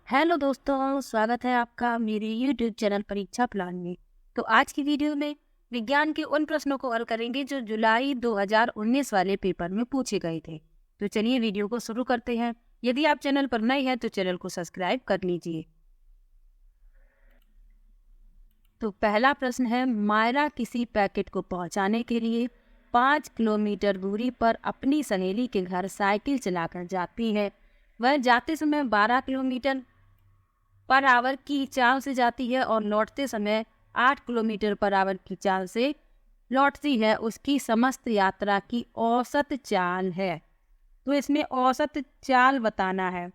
Hello दोस्तों, स्वागत है आपका मेरे YouTube चैनल परीक्षा प्लान में। तो आज की वीडियो में विज्ञान के उन प्रश्नों को हल करेंगे जो जुलाई 2019 वाले पेपर में पूछे गए थे। तो चलिए वीडियो को शुरू करते हैं। यदि आप चैनल पर नए हैं तो चैनल को सब्सक्राइब कर लीजिए। तो पहला प्रश्न है, मायरा किसी पैकेट को पहुंचाने के लिए 5 किलोमीटर दूरी पर अपनी सहेली के घर साइकिल चलाकर जाती है। वह जाते समय 12 किलोमीटर पर आवर की चाल से जाती है और लौटते समय 8 किलोमीटर पर आवर की चाल से लौटती है। उसकी समस्त यात्रा की औसत चाल है। तो इसमें औसत चाल बताना है।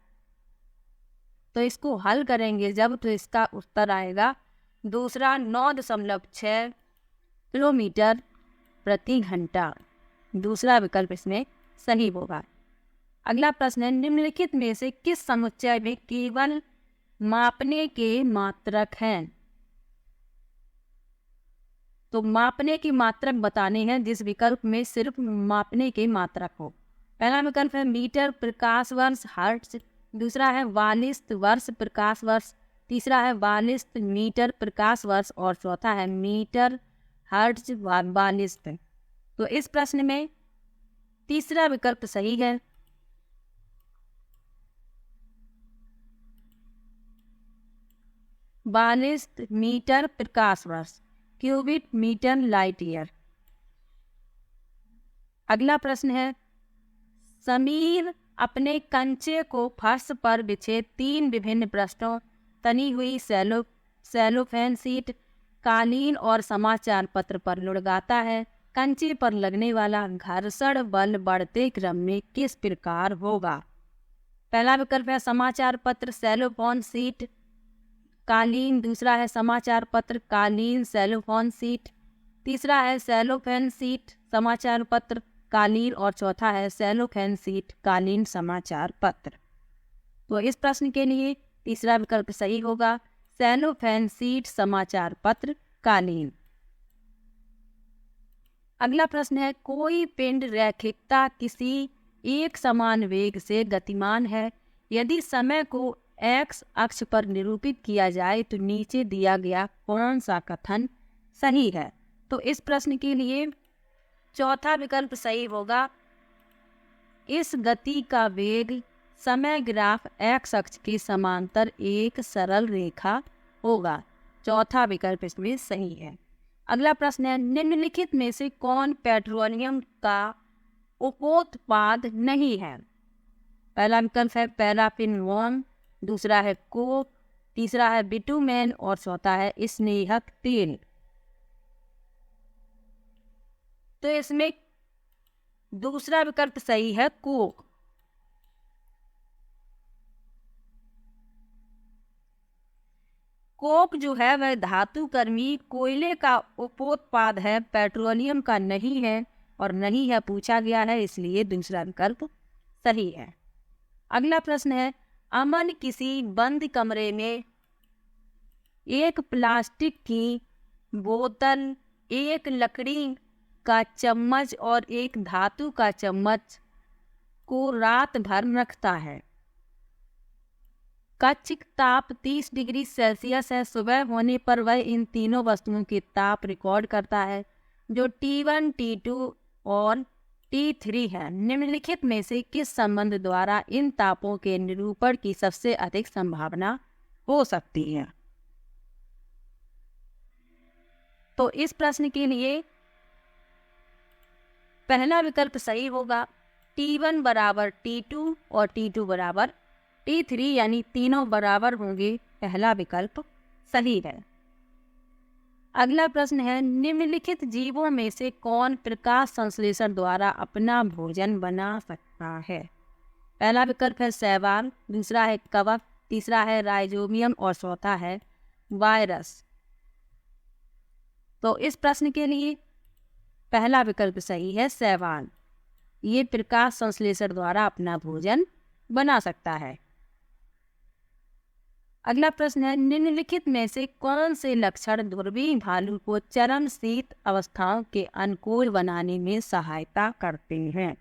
तो इसको हल करेंगे जब तो इसका उत्तर आएगा दूसरा 9.6 किलोमीटर प्रति घंटा। दूसरा विकल्प इसमें सही होगा। अगला प्रश्न है, निम्नलिखित में से किस समुच्चय में केवल मापने के मात्रक हैं? तो मापने की मात्रक बताने हैं जिस विकल्प में सिर्फ मापने के मात्रक हो। पहला विकल्प है मीटर प्रकाश वर्ष हर्ट्ज, दूसरा है वालिस्त वर्ष प्रकाश वर्ष, तीसरा है वालिस्त मीटर प्रकाश वर्ष और चौथा है मीटर हर्ट्ज वालिस्त। तो इस प्रश्न में तीसरा विकल्प सही है। वालिस्त मीटर प्रकाश वर्ष, क्यूबिक मीटर लाइट ईयर। अगला प्रश्न है, समीर अपने कंचे को फर्श पर बिछे 3 विभिन्न पृष्ठों तनी हुई सेलोफेन शीट, कालीन और समाचार पत्र पर लुढ़काता है। कंचे पर लगने वाला घर्षण बल बढ़ते क्रम में किस प्रकार होगा? पहला विकल्प है समाचार पत्र सेलोफोन शीट कालीन, दूसरा है समाचार पत्र कालीन सेलोफोन शीट, तीसरा है सेलोफेन शीट समाचार पत्र कालीन और चौथा है सेलोफेन शीट कालीन समाचार पत्र। तो इस प्रश्न के लिए तीसरा विकल्प सही होगा, सेलोफेन शीट समाचार पत्र कालीन। अगला प्रश्न है, कोई पिंड रैखिकता किसी एक समान वेग से गतिमान है। यदि समय को एक्स अक्ष पर निरूपित किया जाए तो नीचे दिया गया कौन सा कथन सही है? तो इस प्रश्न के लिए चौथा विकल्प सही होगा, इस गति का वेग समय ग्राफ एक्स अक्ष के समांतर एक सरल रेखा होगा। चौथा विकल्प इसमें सही है। अगला प्रश्न है, निम्नलिखित में से कौन पेट्रोलियम का उपोत्पाद नहीं है? पहला विकल्प है पैराफिन वॉर्म, दूसरा है कोक, तीसरा है बिटुमेन और चौथा है स्नेहक तेल। तो इसमें दूसरा विकल्प सही है, कोक। कोक जो है वह धातु कर्मी कोयले का उपोत्पाद है, पेट्रोलियम का नहीं है और नहीं है पूछा गया है, इसलिए दूसरा विकल्प सही है। अगला प्रश्न है, अमन किसी बंद कमरे में एक प्लास्टिक की बोतल, एक लकड़ी का चम्मच और एक धातु का चम्मच को रात भर रखता है। कक्ष ताप 30 डिग्री सेल्सियस है। सुबह होने पर वह इन तीनों वस्तुओं के ताप रिकॉर्ड करता है जो T1, T2 और T3 है। निम्नलिखित में से किस संबंध द्वारा इन तापों के निरूपण की सबसे अधिक संभावना हो सकती है? तो इस प्रश्न के लिए पहला विकल्प सही होगा, T1 बराबर T2 और T2 बराबर T3 यानी तीनों बराबर होंगे। पहला विकल्प सही है। अगला प्रश्न है, निम्नलिखित जीवों में से कौन प्रकाश संश्लेषण द्वारा अपना भोजन बना सकता है? पहला विकल्प है शैवाल, दूसरा है कवक, तीसरा है राइजोबियम और चौथा है वायरस। तो इस प्रश्न के लिए पहला विकल्प सही है, शैवाल। ये प्रकाश संश्लेषण द्वारा अपना भोजन बना सकता है। अगला प्रश्न है, निम्नलिखित में से कौन से लक्षण ध्रुवीय भालू को चरम शीत अवस्थाओं के अनुकूल बनाने में सहायता करते हैं?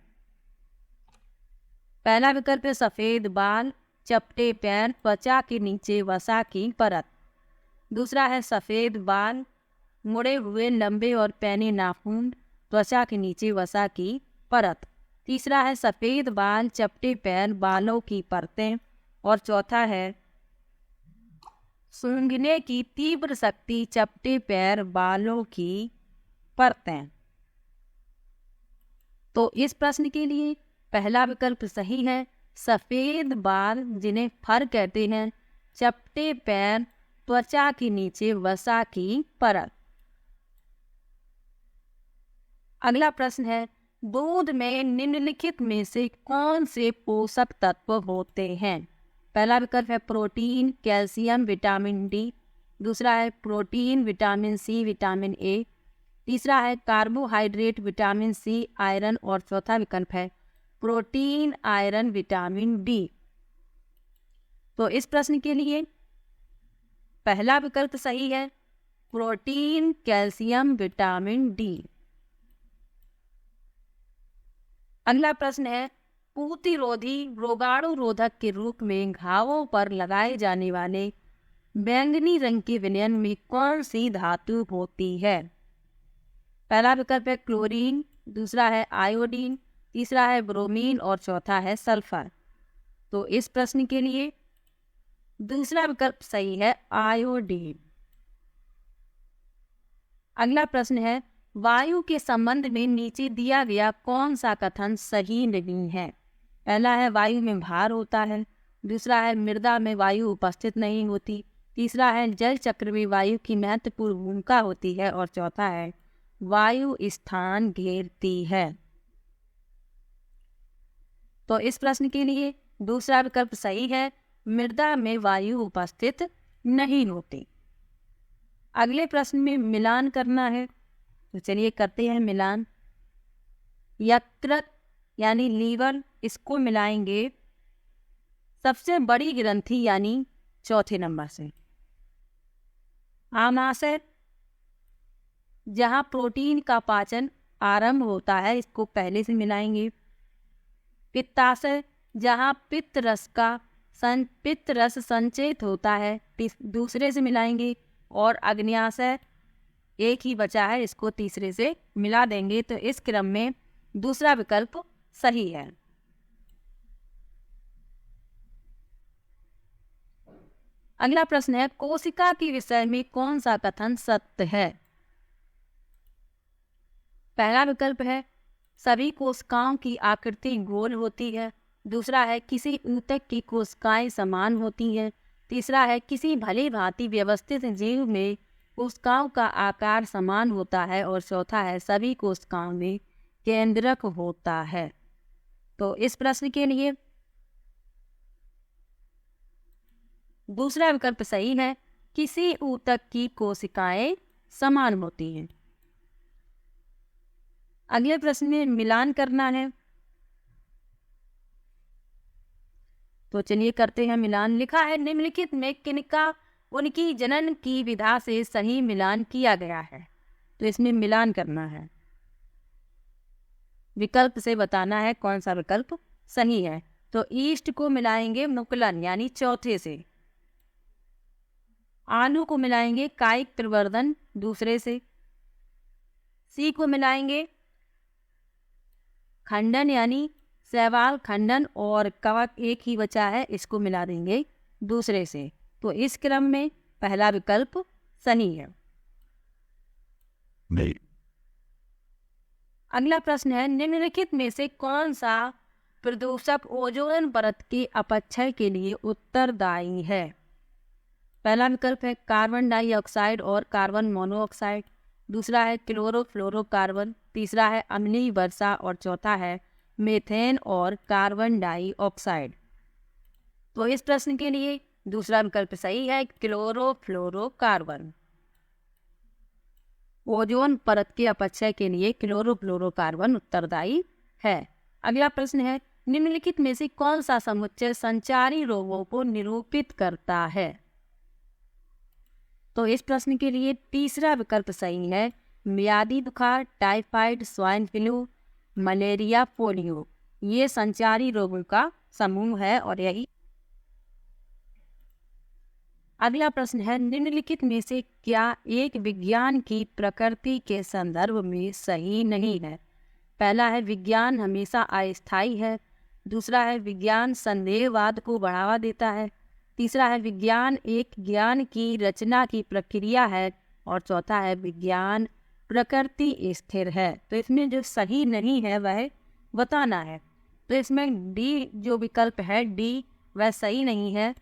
पहला विकल्प है सफेद बाल, चपटे पैर, त्वचा के नीचे वसा की परत। दूसरा है सफ़ेद बाल, मुड़े हुए लंबे और पैने नाखून, त्वचा के नीचे वसा की परत। तीसरा है सफ़ेद बाल, चपटे पैर, बालों की परतें। और चौथा है सूंघने की तीव्र शक्ति, चपटे पैर, बालों की परतें। तो इस प्रश्न के लिए पहला विकल्प सही है, सफ़ेद बाल जिन्हें फर कहते हैं, चपटे पैर, त्वचा के नीचे वसा की परत। अगला प्रश्न है, दूध में निम्नलिखित में से कौन से पोषक तत्व होते हैं? पहला विकल्प है प्रोटीन, कैल्शियम, विटामिन डी। दूसरा है protein, vitamin C, vitamin A. तीसरा है कार्बोहाइड्रेट, विटामिन सी, आयरन। और चौथा विकल्प है प्रोटीन, आयरन, विटामिन डी। तो इस प्रश्न के लिए पहला विकल्प सही है, प्रोटीन, कैल्शियम, विटामिन डी। अगला प्रश्न है, प्रतिरोधी रोगाणुरोधक के रूप में घावों पर लगाए जाने वाले बैंगनी रंग के विलयन में कौन सी धातु होती है? पहला विकल्प है क्लोरीन, दूसरा है आयोडीन, तीसरा है ब्रोमीन और चौथा है सल्फर। तो इस प्रश्न के लिए दूसरा विकल्प सही है, आयोडीन। अगला प्रश्न है, वायु के संबंध में नीचे दिया गया कौन सा कथन सही नहीं है? पहला है वायु में भार होता है, दूसरा है मृदा में वायु उपस्थित नहीं होती, तीसरा है जल चक्र में वायु की महत्वपूर्ण भूमिका होती है और चौथा है वायु स्थान घेरती है। तो इस प्रश्न के लिए दूसरा विकल्प सही है, मृदा में वायु उपस्थित नहीं होती। अगले प्रश्न में मिलान करना है, तो चलिए करते हैं मिलान। यकृत यानी लीवर, इसको मिलाएंगे सबसे बड़ी ग्रंथि यानी चौथे नंबर से। आमाशय, जहाँ प्रोटीन का पाचन आरंभ होता है, इसको पहले से मिलाएंगे। पित्ताशय, जहाँ पित्त रस संचयित होता है, दूसरे से मिलाएंगे। और अग्न्याशय एक ही बचा है, इसको तीसरे से मिला देंगे। तो इस क्रम में दूसरा विकल्प सही है। अगला प्रश्न है, कोशिका के विषय में कौन सा कथन सत्य है? पहला विकल्प है सभी कोशिकाओं की आकृति गोल होती है, दूसरा है किसी ऊतक की कोशिकाएं समान होती हैं, तीसरा है किसी भली भांति व्यवस्थित जीव में कोशिकाओं का आकार समान होता है और चौथा है सभी कोशिकाओं में केंद्रक होता है। तो इस प्रश्न के लिए दूसरा विकल्प सही है, किसी ऊतक की कोशिकाएं समान होती हैं। अगले प्रश्न में मिलान करना है, तो चलिए करते हैं मिलान। लिखा है निम्नलिखित में किनका उनकी जनन की विधा से सही मिलान किया गया है? तो इसमें मिलान करना है, विकल्प से बताना है कौन सा विकल्प सही है। तो ईस्ट को मिलाएंगे मुकुलन यानी चौथे से, आलू को मिलाएंगे कायिक प्रवर्धन दूसरे से, सी को मिलाएंगे खंडन यानी शैवाल खंडन, और कवक एक ही बचा है, इसको मिला देंगे दूसरे से। तो इस क्रम में पहला विकल्प सही है। नहीं। अगला प्रश्न है, निम्नलिखित में से कौन सा प्रदूषक ओजोन परत के अपक्षय के लिए उत्तरदायी है? पहला विकल्प है कार्बन डाइऑक्साइड और कार्बन मोनोऑक्साइड, दूसरा है क्लोरोफ्लोरोकार्बन, तीसरा है अम्लीय वर्षा और चौथा है मीथेन और कार्बन डाइऑक्साइड। तो इस प्रश्न के लिए दूसरा विकल्प सही है, क्लोरोफ्लोरोकार्बन। ओजोन परत के अपक्षय के लिए क्लोरोफ्लोरोकार्बन उत्तरदायी है। अगला प्रश्न है, निम्नलिखित में से कौन सा समुच्चय संचारी रोगों को निरूपित करता है? तो इस प्रश्न के लिए तीसरा विकल्प सही है, मियादी बुखार, typhoid, swine flu, malaria, polio. ये संचारी रोगों का समूह है और यही अगला प्रश्न है, निम्नलिखित में से क्या एक विज्ञान की प्रकृति के संदर्भ में सही नहीं है? पहला है विज्ञान हमेशा अस्थायी है। दूसरा है विज्ञान संदेहवाद को बढ़ावा देता है। तीसरा है विज्ञान एक ज्ञान की रचना की प्रक्रिया है। और चौथा है विज्ञान प्रकृति स्थिर है। तो इसमें जो सही नहीं है वह बताना है। तो इसमें डी जो विकल्प है डी वह सही नहीं है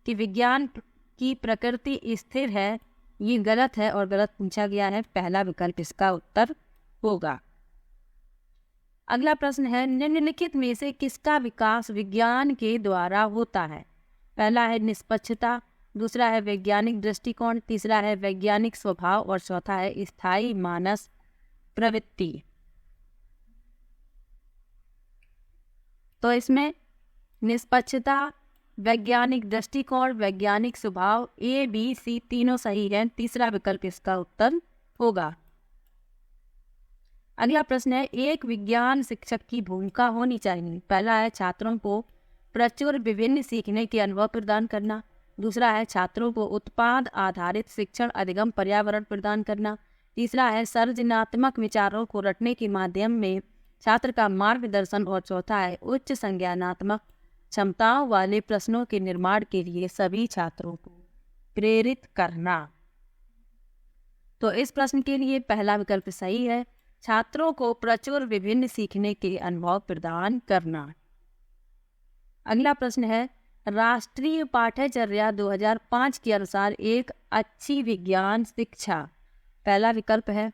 कि विज्ञान की प्रकृति स्थिर है, ये गलत है और गलत पूछा गया है। पहला विकल्प इसका उत्तर होगा। अगला प्रश्न है, निम्नलिखित में से किसका विकास विज्ञान के द्वारा होता है? पहला है निष्पक्षता, दूसरा है वैज्ञानिक दृष्टिकोण, तीसरा है वैज्ञानिक स्वभाव और चौथा है स्थायी मानस प्रवृत्ति। तो इसमें निष्पक्षता, वैज्ञानिक दृष्टिकोण, वैज्ञानिक स्वभाव, ए बी सी तीनों सही है। तीसरा विकल्प इसका उत्तर होगा। अगला प्रश्न है, एक विज्ञान शिक्षक की भूमिका होनी चाहिए। पहला है छात्रों को प्रचुर विभिन्न सीखने के अनुभव प्रदान करना। दूसरा है छात्रों को उत्पाद आधारित शिक्षण अधिगम पर्यावरण प्रदान करना। तीसरा है सर्जनात्मक विचारों को रटने के माध्यम में छात्र का मार्गदर्शन और चौथा है उच्च संज्ञानात्मक क्षमताओं वाले प्रश्नों के निर्माण के लिए सभी छात्रों को प्रेरित करना। तो इस प्रश्न के लिए पहला विकल्प सही है, छात्रों को प्रचुर विभिन्न सीखने के अनुभव प्रदान करना। अगला प्रश्न है, राष्ट्रीय पाठ्यचर्या 2005 के अनुसार एक अच्छी विज्ञान शिक्षा। पहला विकल्प है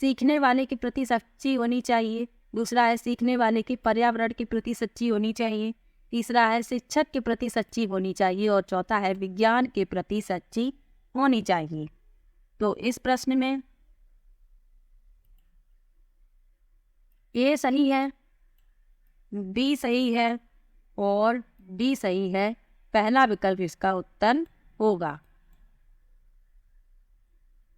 सीखने वाले के प्रति सच्ची होनी चाहिए। दूसरा है सीखने वाले की पर्यावरण के प्रति सच्ची होनी चाहिए। तीसरा है शिक्षक के प्रति सच्ची होनी चाहिए और चौथा है विज्ञान के प्रति सच्ची होनी चाहिए। तो इस प्रश्न में ए सही है, बी सही है और डी सही है। पहला विकल्प इसका उत्तर होगा।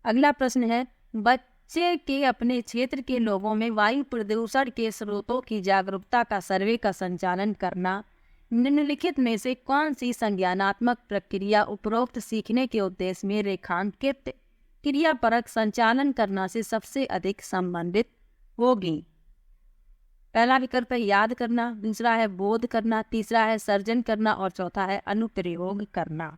अगला प्रश्न है, बच्चे के अपने क्षेत्र के लोगों में वायु प्रदूषण के स्रोतों की जागरूकता का सर्वे का संचालन करना। निम्नलिखित में से कौन सी संज्ञानात्मक प्रक्रिया उपरोक्त सीखने के उद्देश्य में रेखांकित क्रियापरक संचालन करना से सबसे अधिक संबंधित होगी? पहला विकल्प है याद करना, दूसरा है बोध करना, तीसरा है सर्जन करना और चौथा है अनुप्रयोग करना।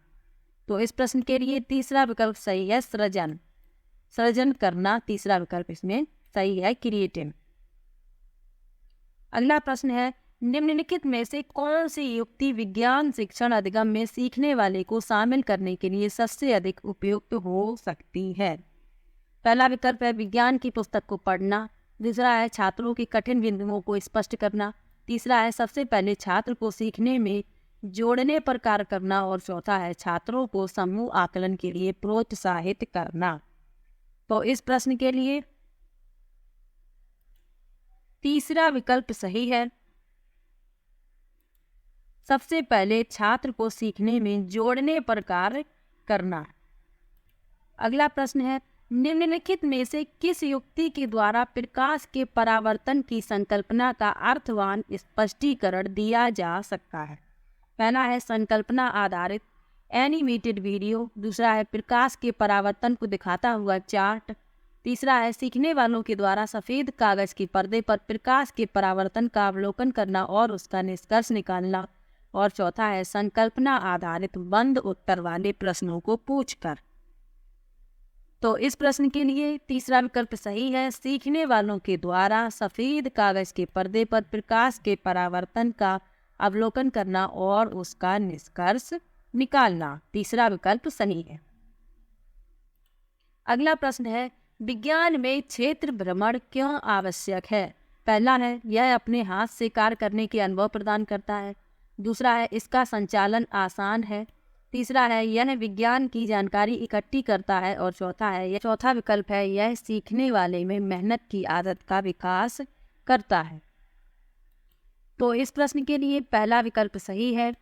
तो इस प्रश्न के लिए तीसरा विकल्प सही है, सर्जन करना। तीसरा विकल्प इसमें सही है, क्रिएटिव। अगला प्रश्न है, निम्नलिखित में से कौन सी युक्ति विज्ञान शिक्षण अधिगम में सीखने वाले को शामिल करने के लिए सबसे अधिक उपयुक्त हो सकती है? पहला विकल्प है विज्ञान की पुस्तक को पढ़ना। दूसरा है छात्रों की कठिन बिंदुओं को स्पष्ट करना। तीसरा है सबसे पहले छात्र को सीखने में जोड़ने पर कार्य करना और चौथा है छात्रों को समूह आकलन के लिए प्रोत्साहित करना। तो इस प्रश्न के लिए तीसरा विकल्प सही है, सबसे पहले छात्र को सीखने में जोड़ने पर कार्य करना। अगला प्रश्न है, निम्नलिखित में से किस युक्ति के द्वारा प्रकाश के परावर्तन की संकल्पना का अर्थवान स्पष्टीकरण दिया जा सकता है? पहला है संकल्पना आधारित एनिमेटेड वीडियो, दूसरा है प्रकाश के परावर्तन को दिखाता हुआ चार्ट, तीसरा है सीखने वालों के द्वारा सफ़ेद कागज के पर्दे पर प्रकाश के परावर्तन का अवलोकन करना और उसका निष्कर्ष निकालना और चौथा है संकल्पना आधारित बंद उत्तर वाले प्रश्नों को पूछकर। तो इस प्रश्न के लिए तीसरा विकल्प सही है, सीखने वालों के द्वारा सफ़ेद कागज के पर्दे पर प्रकाश के परावर्तन का अवलोकन करना और उसका निष्कर्ष निकालना। तीसरा विकल्प सही है। अगला प्रश्न है, विज्ञान में क्षेत्र भ्रमण क्यों आवश्यक है? पहला है यह अपने हाथ से कार्य करने के अनुभव प्रदान करता है। दूसरा है इसका संचालन आसान है। तीसरा है यह विज्ञान की जानकारी इकट्ठी करता है और चौथा विकल्प है यह सीखने वाले में मेहनत की आदत का विकास करता है। तो इस प्रश्न के लिए पहला विकल्प सही है,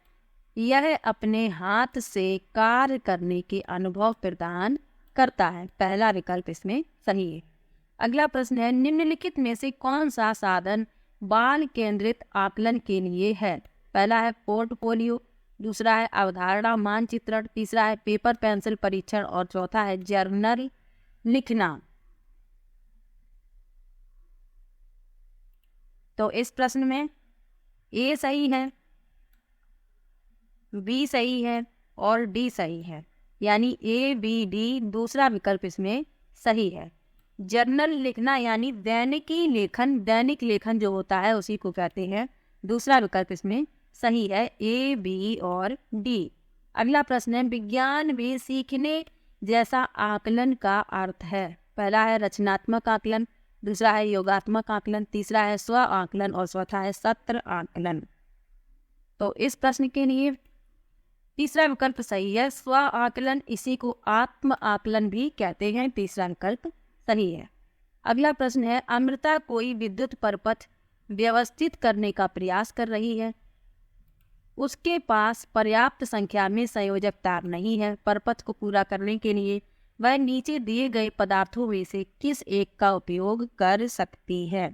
यह अपने हाथ से कार्य करने के अनुभव प्रदान करता है। पहला विकल्प इसमें सही है। अगला प्रश्न है, निम्नलिखित में से कौन सा साधन बाल केंद्रित आकलन के लिए है? पहला है पोर्टफोलियो, दूसरा है अवधारणा मानचित्रण, तीसरा है पेपर पेंसिल परीक्षण और चौथा है जर्नल लिखना। तो इस प्रश्न में ए सही है, बी सही है और डी सही है, यानी ए बी डी दूसरा विकल्प इसमें सही है। जर्नल लिखना यानी दैनिकी लेखन, दैनिक लेखन जो होता है उसी को कहते हैं। दूसरा विकल्प इसमें सही है, ए बी और डी। अगला प्रश्न है विज्ञान में सीखने जैसा आकलन का अर्थ है। पहला है रचनात्मक आकलन, दूसरा है योगात्मक आकलन, तीसरा है स्व आकलन और चौथा है सत्र आकलन। तो इस प्रश्न के लिए तीसरा विकल्प सही है, स्व आकलन, इसी को आत्म आकलन भी कहते हैं। तीसरा विकल्प सही है। अगला प्रश्न है अमृता कोई विद्युत परपथ व्यवस्थित करने का प्रयास कर रही है। उसके पास पर्याप्त संख्या में संयोजक तार नहीं है। परपथ को पूरा करने के लिए वह नीचे दिए गए पदार्थों में से किस एक का उपयोग कर सकती है।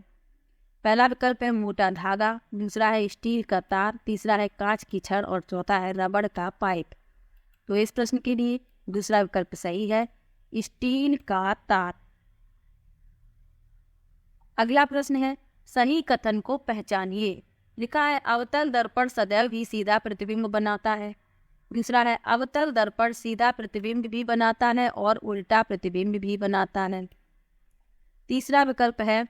पहला विकल्प है मोटा धागा, दूसरा है स्टील का तार, तीसरा है कांच की छड़ और चौथा है रबड़ का पाइप। तो इस प्रश्न के लिए दूसरा विकल्प सही है, स्टील का तार। अगला प्रश्न है सही कथन को पहचानिए। लिखा है अवतल दर्पण सदैव ही सीधा प्रतिबिंब बनाता है। दूसरा है अवतल दर्पण सीधा प्रतिबिंब भी बनाता है और उल्टा प्रतिबिंब भी बनाता है। तीसरा विकल्प है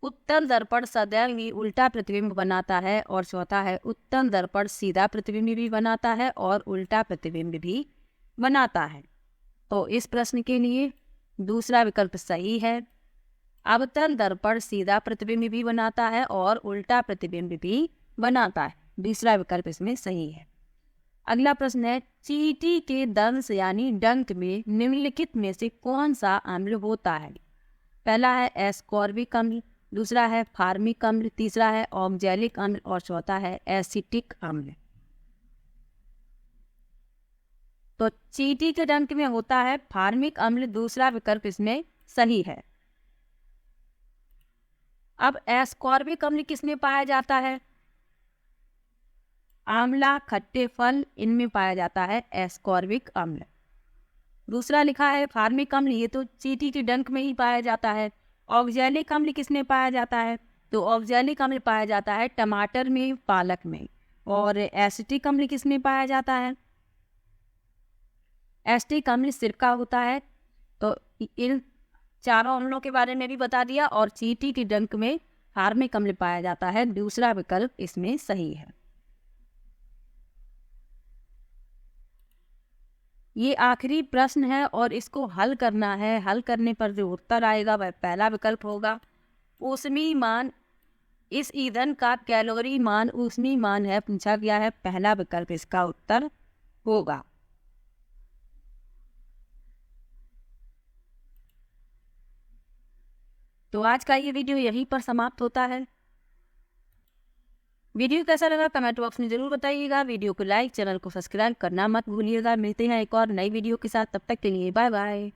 उत्तल दर्पण सदैव ही उल्टा प्रतिबिंब बनाता है और चौथा है उत्तल दर्पण सीधा प्रतिबिंब भी बनाता है और उल्टा प्रतिबिंब भी बनाता है। तो इस प्रश्न के लिए दूसरा विकल्प सही है, अवतल दर्पण सीधा प्रतिबिंब भी बनाता है और उल्टा प्रतिबिंब भी बनाता है। दूसरा विकल्प इसमें सही है। अगला प्रश्न है चींटी के दंश यानी डंक में निम्नलिखित में से कौन सा अम्ल होता है। पहला है एस्कॉर्बिक अम्ल, दूसरा है फार्मिक अम्ल, तीसरा है ऑक्जेलिक अम्ल और चौथा है एसिटिक अम्ल। तो चींटी के डंक में होता है फार्मिक अम्ल, दूसरा विकल्प इसमें सही है। अब एस्कॉर्बिक अम्ल किसमें पाया जाता है। आंवला, खट्टे फल, इनमें पाया जाता है एस्कॉर्बिक अम्ल। दूसरा लिखा है फार्मिक अम्ल, ये तो चींटी के डंक में ही पाया जाता है। ऑक्जेलिक अम्ल किसमें पाया जाता है, तो ऑक्जेलिक अम्ल पाया जाता है टमाटर में, पालक में। और एसिटिक अम्ल किसमें पाया जाता है, एसिटिक अम्ल सिरका होता है। तो इन चारों अम्लों के बारे में भी बता दिया और चींटी के डंक में फार्मिक अम्ल पाया जाता है। दूसरा विकल्प इसमें सही है। ये आखिरी प्रश्न है और इसको हल करना है। हल करने पर जो उत्तर आएगा वह पहला विकल्प होगा। ऊष्मीय मान, इस ईंधन का कैलोरी मान ऊष्मीय मान है, पूछा गया है। पहला विकल्प इसका उत्तर होगा। तो आज का ये वीडियो यहीं पर समाप्त होता है। वीडियो कैसा लगा कमेंट बॉक्स में जरूर बताइएगा। वीडियो को लाइक, चैनल को सब्सक्राइब करना मत भूलिएगा। मिलते हैं एक और नई वीडियो के साथ, तब तक के लिए बाय बाय।